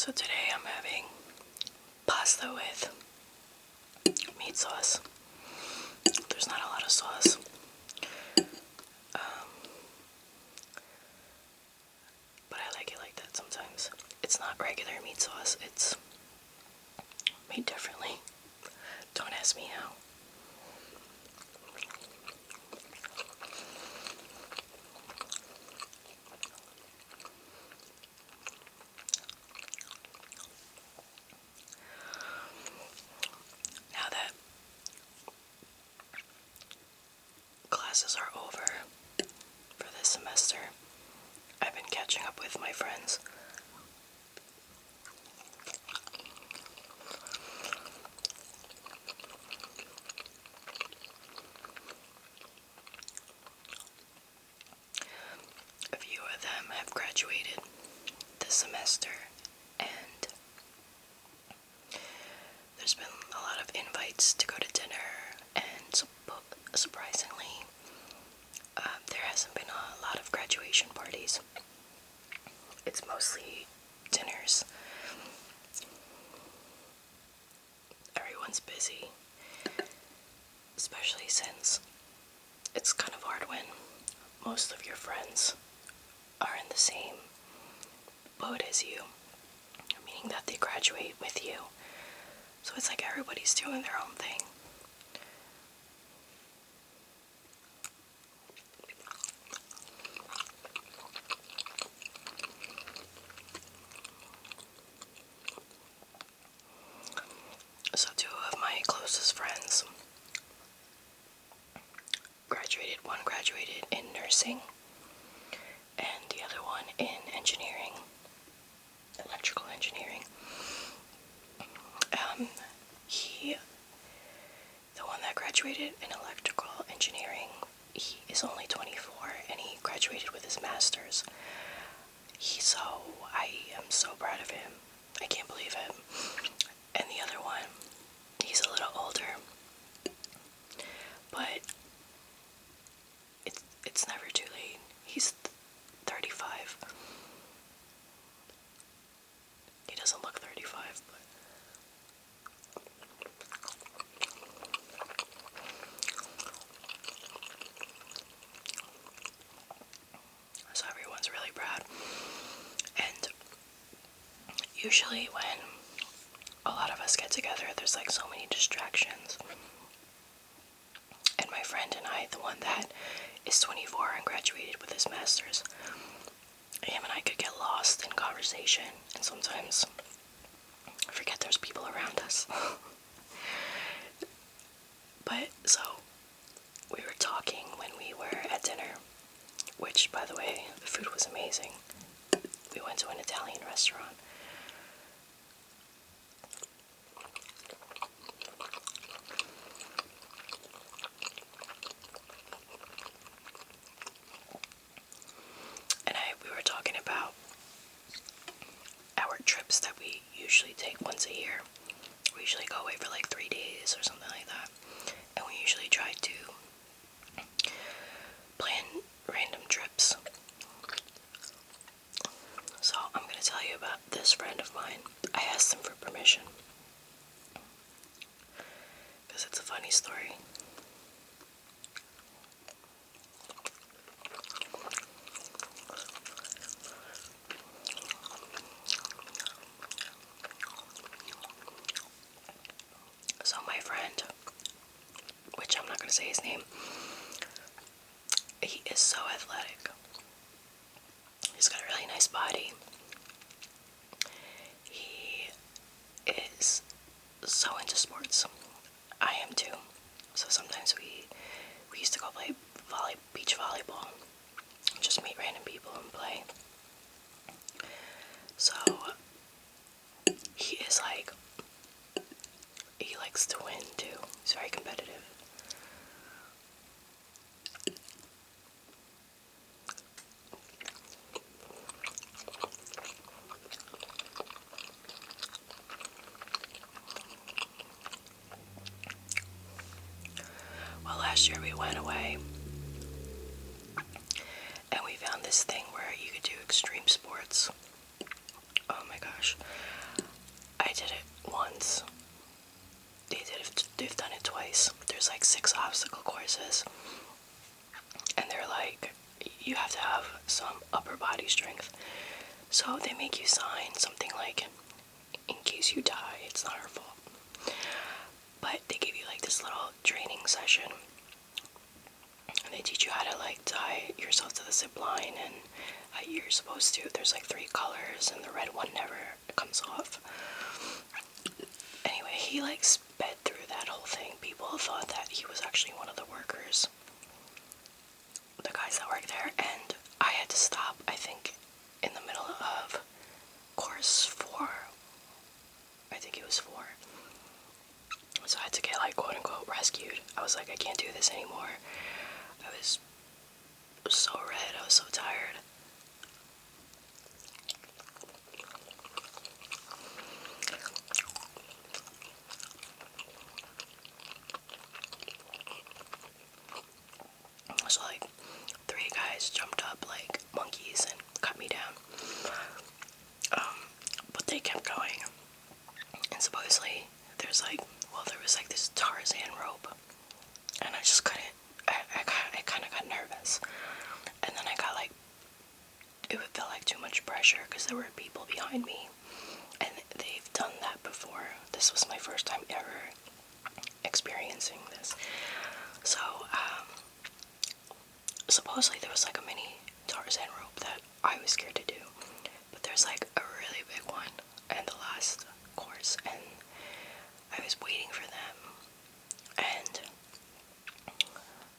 So today I'm having pasta with meat sauce. There's not a lot of sauce. But I like it like that sometimes. It's not regular meat sauce, it's made differently. Don't ask me how. Now that classes are over for this semester, I've been catching up with my friends. A few of them have graduated this semester, and there's been a lot of invites to go to dinner, and surprisingly, there hasn't been a lot of graduation parties. It's mostly dinners. Everyone's busy, especially since it's kind of hard when most of your friends are in the same boat as you, meaning that they graduate with you. So it's like everybody's doing their own thing. So two of my closest friends graduated. One graduated in nursing, and the other one in engineering, electrical engineering. The one that graduated in electrical engineering, he is only 24, and he graduated with his master's. I am so proud of him. I can't believe it. And the other one, he's a little older, but it's never too late. He's 35. He doesn't look 35, but so everyone's really proud. And usually when a lot of us get together, there's like so many distractions. And my friend and I, the one that is 24 and graduated with his master's, him and I could get lost in conversation, and sometimes forget there's people around us. But so we were talking when we were at dinner, which, by the way, the food was amazing. We went to an Italian restaurant. And we were talking about our trips that we usually take once a year. We usually go away for like 3 days or something like that. And we usually try to plan random trips. So I'm going to tell you about this friend of mine. I asked him for permission because it's a funny story. So my friend, which I'm not going to say his name, he is so athletic. He's got a really nice body. He is so into sports. I am too. So sometimes we used to go play beach volleyball. Just meet random people and play. So he likes to win too. He's very competitive. Well, last year we went away and we found this thing where you could do extreme sports. Oh my gosh. did it once. They've done it twice. There's like 6 obstacle courses, and they're like, you have to have some upper body strength. So they make you sign something like, in case you die, it's not our fault. But they give you like this little training session, and they teach you how to like tie yourself to the zip line, and how you're supposed to. There's like 3 colors, and the red one never comes off. Anyway, he like sped through that whole thing. People thought that he was actually one of the workers, the guys that work there, and I had to stop, I think, in the middle of course 4. I think it was 4. So I had to get like quote unquote rescued. I was like, I can't do this anymore. I was so red, I was so tired. So like 3 guys jumped up like monkeys and cut me down. But they kept going. And supposedly there was like this Tarzan rope. And I just couldn't, I kind of got nervous. And then I got like, it felt like too much pressure because there were people behind me. And they've done that before. This was my first time ever experiencing this. So, supposedly there was like a mini Tarzan rope that I was scared to do. But there's like a really big one in the last course, and I was waiting for them. And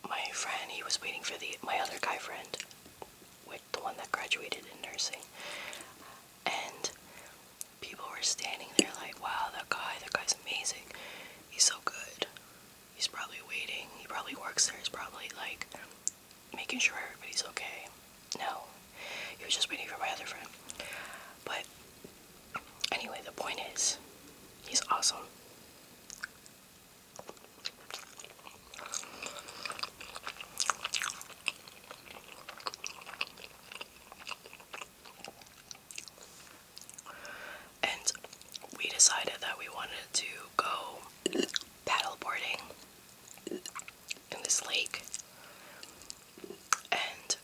my friend, he was waiting for my other guy friend, with the one that graduated in nursing. And people were standing there like, wow, that guy's amazing. He's so good. He's probably waiting. He probably works there. He's probably like making sure everybody's okay. No, he was just waiting for my other friend. But anyway, the point is, he's awesome. And we decided that we wanted to go paddleboarding in this lake. And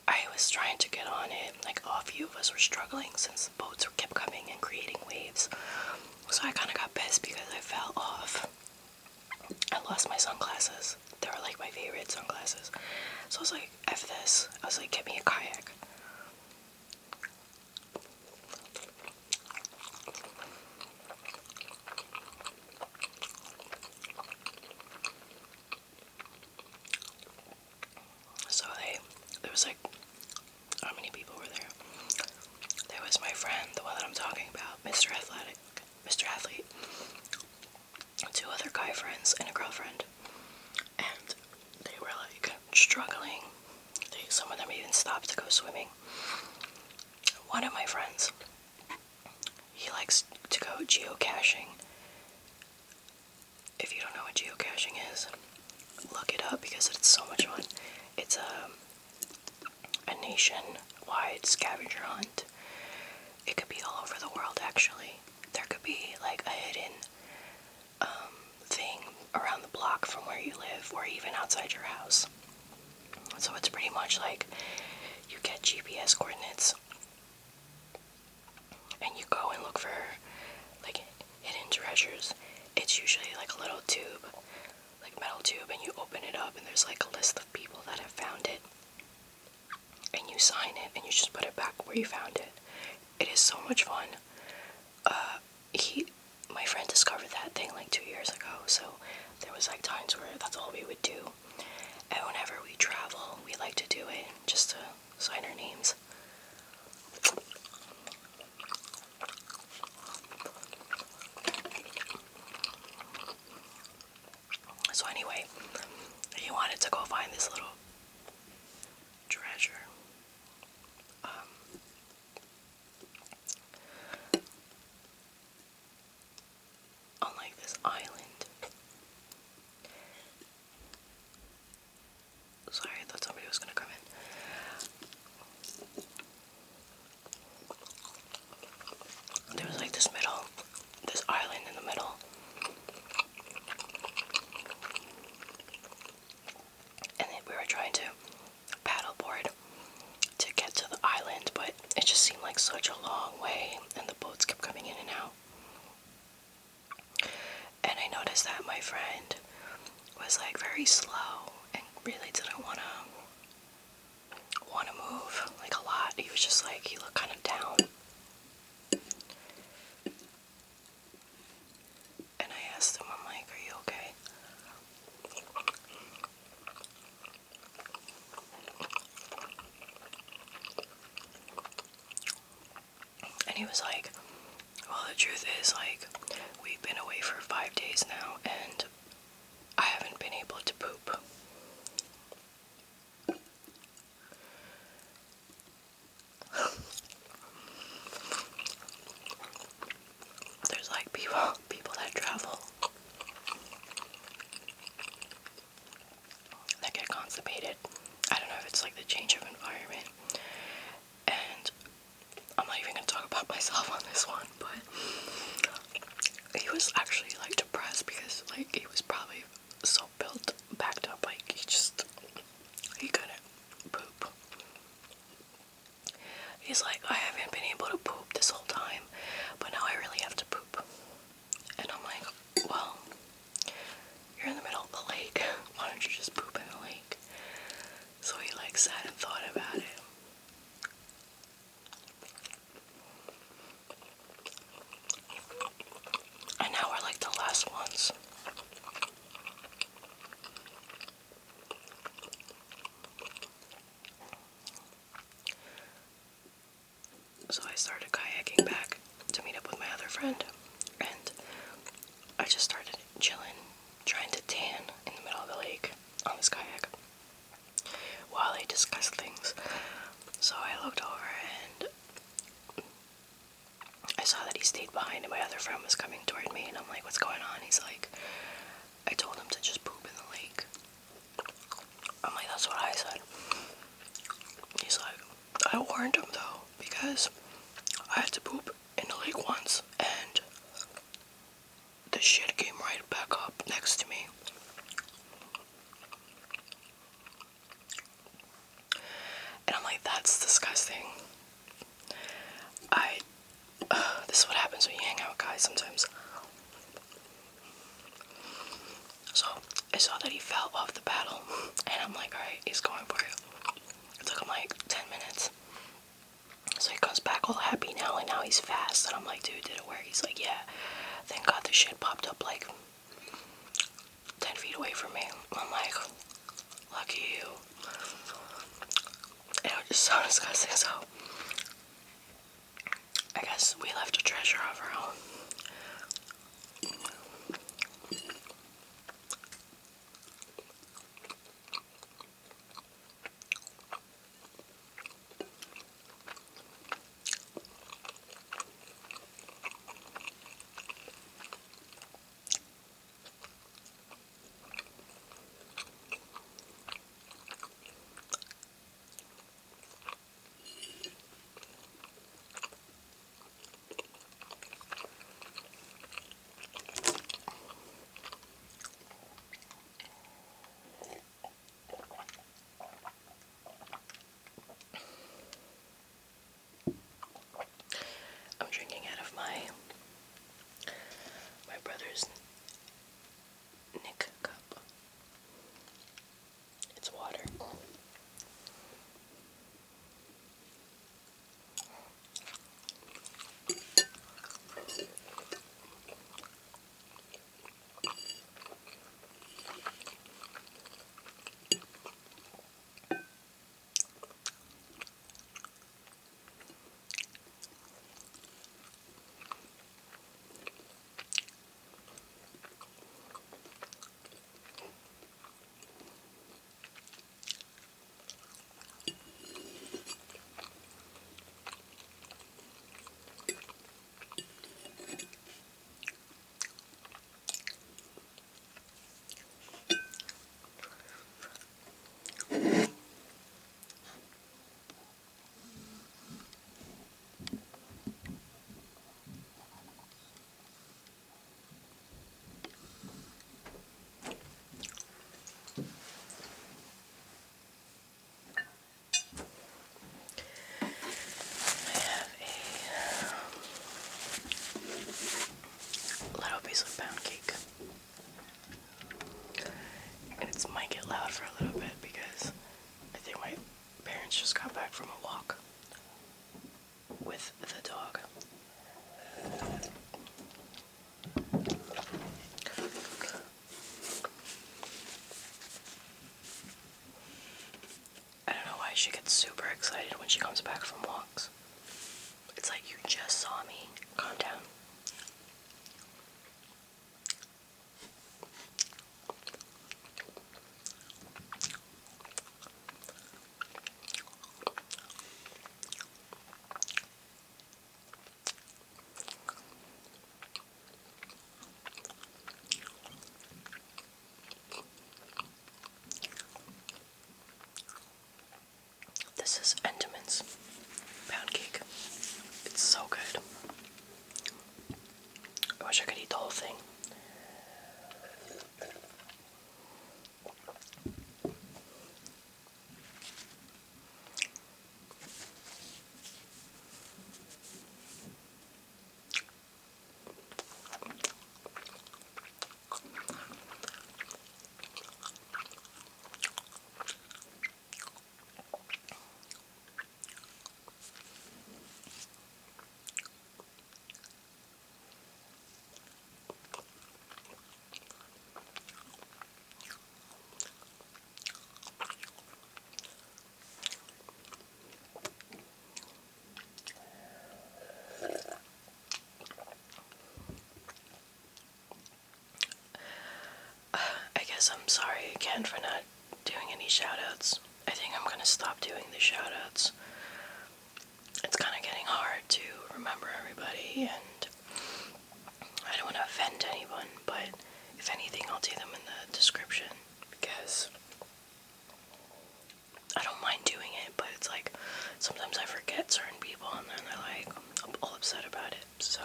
I was trying to get on it. Like, a few of us were struggling since the boats kept coming and creating waves. So I kind of got pissed because I fell off. I lost my sunglasses. They were like my favorite sunglasses. So I was like, F this. I was like, get me a kayak. So there was like, how many people were there? There was my friend, the one that I'm talking about, Mr. Athlete, 2 other guy friends, and a girlfriend. And they were like struggling. Some of them even stopped to go swimming. One of my friends, he likes to go geocaching. If you don't know what geocaching is, look it up because it's so much fun. It's a nationwide scavenger hunt. It could be all over the world, actually. There could be like a hidden thing around the block from where you live, or even outside your house. So it's pretty much like you get GPS coordinates and you go and look for like hidden treasures. It's usually like a little tube, like metal tube, and you open it up and there's like a list of people that have found it, and you sign it and you just put it back where you found it. It is so much fun. My friend discovered that thing like 2 years ago, so there was like times where that's all we would do. And whenever we travel, we like to do it just to sign our names. So anyway, he wanted to go find this little treasure. On like this island. Sorry, I thought somebody was gonna come in. is that my friend was like very slow and really didn't wanna move like a lot. He was just like, he looked kind of down. And I asked him, I'm like, are you okay? And he was like, well, the truth is, like, we've been away for 5 days now, and I haven't been able to poop. There's like people that travel that get constipated. I don't know if it's like the change of environment. And I'm not even gonna talk about myself on this one, but he was actually like depressed because like he was probably so built backed up, like he couldn't poop. He's like, I haven't been able to poop this whole time, but now I really have to poop. And I'm like, well, you're in the middle of the lake. Why don't you just poop in the lake? So he like sat and thought about it. And now we're like the last ones. So I started kayaking back to meet up with my other friend. And I just started chilling, trying to tan in the middle of the lake on this kayak while they discussed things. So I looked over and I saw that he stayed behind and my other friend was coming toward me, and I'm like, what's going on? He's like, I told him to just poop in the lake. I'm like, that's what I said. He's like, I warned him though, because I had to poop in the lake once and the shit came right back up next to me. And I'm like, that's disgusting. This is what happens when you hang out with guys sometimes. So I saw that he fell off the paddle, and I'm like, alright, he's going for it. It took him like 10 minutes. So he comes back all happy now, and now he's fast. And I'm like, dude, did it work? He's like, yeah. Thank God the shit popped up like 10 feet away from me. I'm like, lucky you. And it was just so disgusting. So I guess we left a treasure of our own. I'm drinking out of my brother's Nick cup. It's water. Little piece of pound cake. excited when she comes back from walks. It's like, you just saw me. Calm down. This is Entenmann's pound cake. It's so good. I wish I could eat the whole thing. I guess I'm sorry again for not doing any shoutouts. I think I'm gonna stop doing the shoutouts. It's kind of getting hard to remember everybody, and I don't want to offend anyone, but if anything, I'll do them in the description, because I don't mind doing it, but it's like, sometimes I forget certain people, and then they're like, I'm all upset about it, so,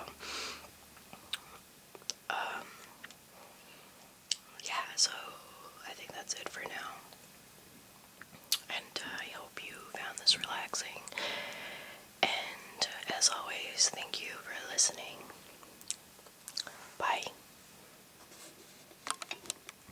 yeah, so I think that's it for now, and I hope you found this relaxing, and as always, thank you for listening.